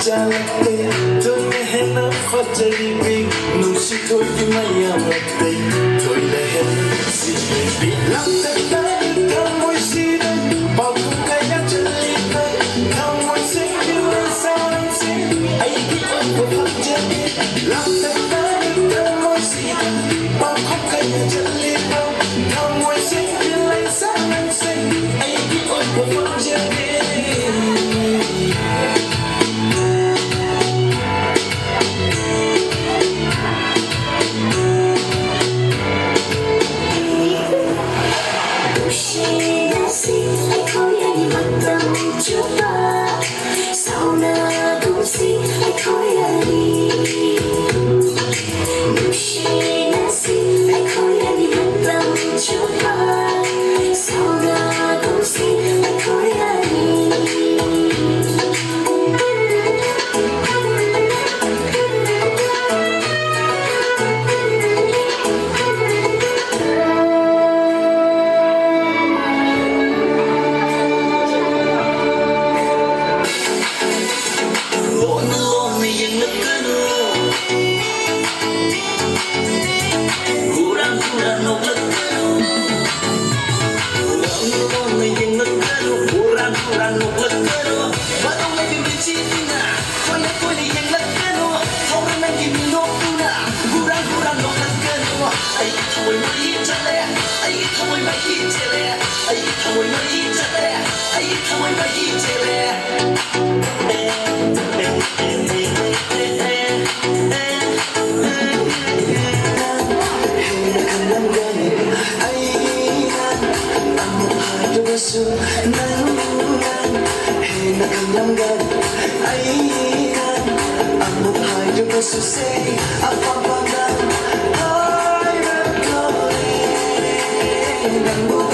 Jalakte tôi nghe nó phát đi bình nụ si thôi thì mày à một tay thôi là hết si bị lắm tất cả thằng môi si đây bao cũng cái nhát chân đi đây thằng môi si như là sao anh si ai biết ơn của phát chân lắm tất cả thằng môi si đây bao cũng cái nhát chân đi đâu thằng môi si như là sao anh si ai biết ơn của phát chân Sau na cũng xin hãy khói đi nụ shi na xin hãy khói đi mất tâm cho ta sau na cũng xin hãy khói đi So say I'm up and down, I'm calling.